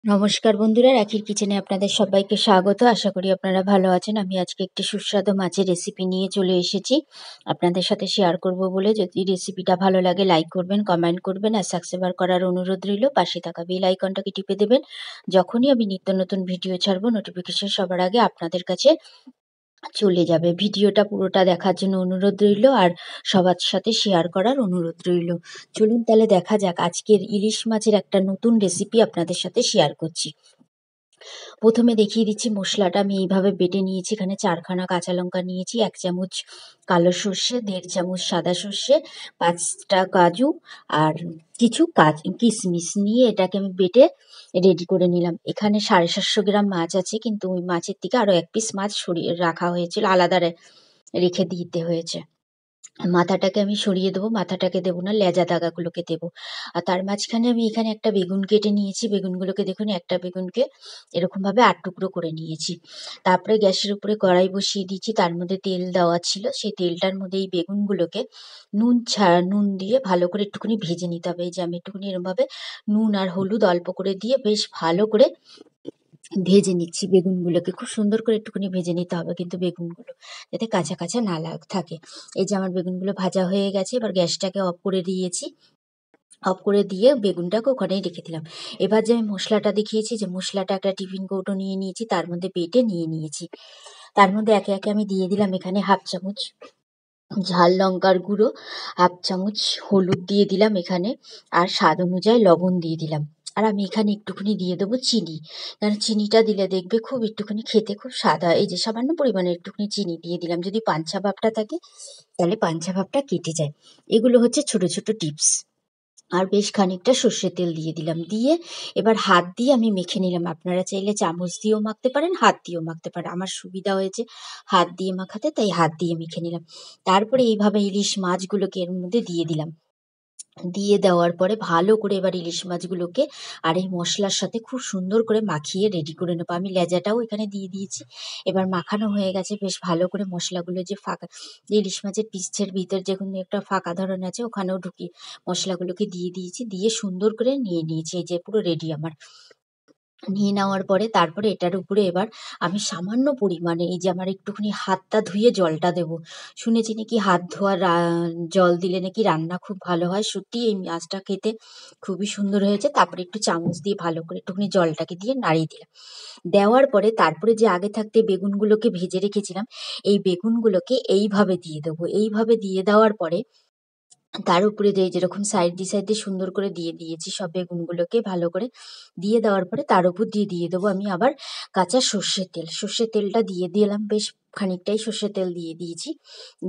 নমস্কার বন্ধুরা, রাখির কিচেনে আপনাদের সবাইকে স্বাগত। আশা করি আপনারা ভালো আছেন। আমি আজকে একটি সুস্বাদু মাছের রেসিপি নিয়ে চলে এসেছি আপনাদের সাথে শেয়ার করব বলে। যদি রেসিপিটা ভালো লাগে লাইক করবেন, কমেন্ট করবেন আর সাবস্ক্রাইব করার অনুরোধ রইল। পাশে থাকা বেল আইকনটাকে টিপে দেবেন। যখনই আমি নিত্য নতুন ভিডিও ছাড়বো নোটিফিকেশন সবার আগে আপনাদের কাছে চলে যাবে। ভিডিওটা পুরোটা দেখার জন্য অনুরোধ রইল আর সবার সাথে শেয়ার করার অনুরোধ রইল। চলুন তাহলে দেখা যাক আজকের ইলিশ মাছের একটা নতুন রেসিপি আপনাদের সাথে শেয়ার করছি। প্রথমে দেখিয়ে দিচ্ছি মশলাটা আমি এইভাবে বেটে নিয়েছি। এখানে 4খানা কাঁচা লঙ্কা নিয়েছি, 1 চামচ কালো সর্ষে, 1.5 চামচ সাদা সর্ষে, 5টা কাজু আর কিছু কিশমিশ নিয়ে এটাকে আমি বেটে রেডি করে নিলাম। এখানে 750 গ্রাম মাছ আছে, কিন্তু ওই মাছের থেকে আরও 1 পিস মাছ সরিয়ে রাখা হয়েছিল, আলাদা রেখে দিতে হয়েছে। মাথাটাকে আমি সরিয়ে দেবো, মাথাটাকে দেবো না, লেজা দাগাগুলোকে দেবো। আর তার মাঝখানে আমি এখানে একটা বেগুন কেটে নিয়েছি। বেগুনগুলোকে দেখুন, একটা বেগুনকে এরকমভাবে 8 টুকরো করে নিয়েছি। তারপরে গ্যাসের উপরে কড়াই বসিয়ে দিয়েছি, তার মধ্যে তেল দেওয়া ছিল। সেই তেলটার মধ্যে এই বেগুনগুলোকে নুন দিয়ে ভালো করে একটুখানি ভেজে নিতে হবে। এই যে আমি একটুখানি এরকমভাবে নুন আর হলুদ অল্প করে দিয়ে বেশ ভালো করে ভেজে নিচ্ছি। বেগুনগুলোকে খুব সুন্দর করে একটুখানি ভেজে নিতে হবে, কিন্তু বেগুনগুলো যাতে কাঁচা কাঁচা না থাকে। এই যে আমার বেগুনগুলো ভাজা হয়ে গেছে। এবার গ্যাসটাকে অফ করে দিয়েছি। অফ করে দিয়ে বেগুনটাকে ওখানেই রেখে দিলাম। এবার যে আমি মশলাটা দেখিয়েছি, যে মশলাটা একটা টিফিন কৌটো নিয়ে নিয়েছি, তার মধ্যে বেটে নিয়ে নিয়েছি। তার মধ্যে একে একে আমি দিয়ে দিলাম এখানে 1/2 চামচ ঝাল লঙ্কার গুঁড়ো, 1/2 চামচ হলুদ দিয়ে দিলাম এখানে, আর স্বাদ অনুযায়ী লবণ দিয়ে দিলাম। আর আমি এখানে একটুখানি দিয়ে দেবো চিনি, কারণ চিনিটা দিলে দেখবে খুব একটুখানি খেতে খুব স্বাদ হয়। এই যে সামান্য পরিমাণে একটুখানি চিনি দিয়ে দিলাম। যদি পাঞ্চা ভাবটা থাকে তাহলে পাঞ্চা ভাবটা কেটে যায়। এগুলো হচ্ছে ছোট ছোট টিপস। আর বেশ খানিকটা সর্ষের তেল দিয়ে দিলাম। দিয়ে এবার হাত দিয়ে আমি মেখে নিলাম। আপনারা চাইলে চামচ দিয়েও মাখতে পারেন, হাত দিয়েও মাখতে পারেন। আমার সুবিধা হয়েছে হাত দিয়ে মাখাতে, তাই হাত দিয়ে মেখে নিলাম। তারপরে এইভাবে ইলিশ মাছগুলোকে এর মধ্যে দিয়ে দিলাম। দিয়ে দেওয়ার পরে ভালো করে এবার ইলিশ মাছগুলোকে আর এই মশলার সাথে খুব সুন্দর করে মাখিয়ে রেডি করে নেবো। আমি লেজাটাও এখানে দিয়ে দিয়েছি। এবার মাখানো হয়ে গেছে বেশ ভালো করে। মশলাগুলো যে ফাঁকা, যে ইলিশ মাছের পিসের ভিতর যে কোনো একটা ফাঁকা ধরন আছে, ওখানেও ঢুকিয়ে মশলাগুলোকে দিয়ে দিয়েছি। দিয়ে সুন্দর করে নিয়ে নিয়েছি। এই যে পুরো রেডি আমার। নিয়ে নেওয়ার পরে তারপরে এটার উপরে এবার আমি সামান্য পরিমাণে, এই যে আমার একটুখানি হাতটা ধুয়ে জলটা দেব। শুনেছি নাকি হাত ধোয়া জল দিলে নাকি রান্না খুব ভালো হয়। সত্যি এই মাছটা খেতে খুবই সুন্দর হয়েছে। তারপরে একটু চামচ দিয়ে ভালো করে একটুখানি জলটাকে দিয়ে নাড়িয়ে দিলাম। দেওয়ার পরে তারপরে যে আগে থাকতে বেগুনগুলোকে ভেজে রেখেছিলাম, এই বেগুনগুলোকে এইভাবে দিয়ে দেবো। এইভাবে দিয়ে দেওয়ার পরে তার উপরে দিয়ে যেরকম সাইড দিয়ে সুন্দর করে দিয়ে দিয়েছি সব বেগুনগুলোকে ভালো করে দিয়ে দেওয়ার পরে তার উপর দিয়ে দেবো আমি আবার কাঁচা সর্ষের তেল। সর্ষের তেলটা দিয়ে দিলাম, বেশ খানিকটাই সর্ষের তেল দিয়ে দিয়েছি।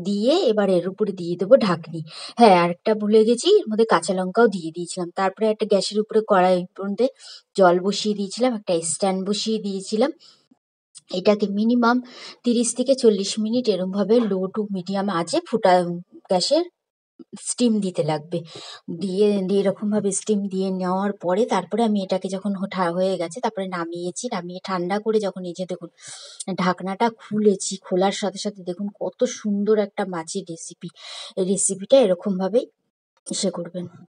দিয়ে এবার এর উপরে দিয়ে দেবো ঢাকনি। হ্যাঁ, আরেকটা ভুলে গেছি, এর মধ্যে কাঁচা লঙ্কাও দিয়ে দিয়েছিলাম। তারপরে একটা গ্যাসের উপরে কড়াই মধ্যে জল বসিয়ে দিয়েছিলাম, একটা স্ট্যান্ড বসিয়ে দিয়েছিলাম। এটাকে মিনিমাম 30 থেকে 40 মিনিট এরমভাবে লো টু মিডিয়াম আঁচে গ্যাসের স্টিম দিতে লাগবে। দিয়ে এরকমভাবে স্টিম দিয়ে নেওয়ার পরে তারপরে আমি এটাকে যখন হয়ে গেছে তারপরে নামিয়েছি। নামিয়ে ঠান্ডা করে যখন এই যে দেখুন ঢাকনাটা খুলেছি, খোলার সাথে সাথে দেখুন কত সুন্দর একটা মাছের রেসিপি। এই রেসিপিটা এরকমভাবেই করবেন।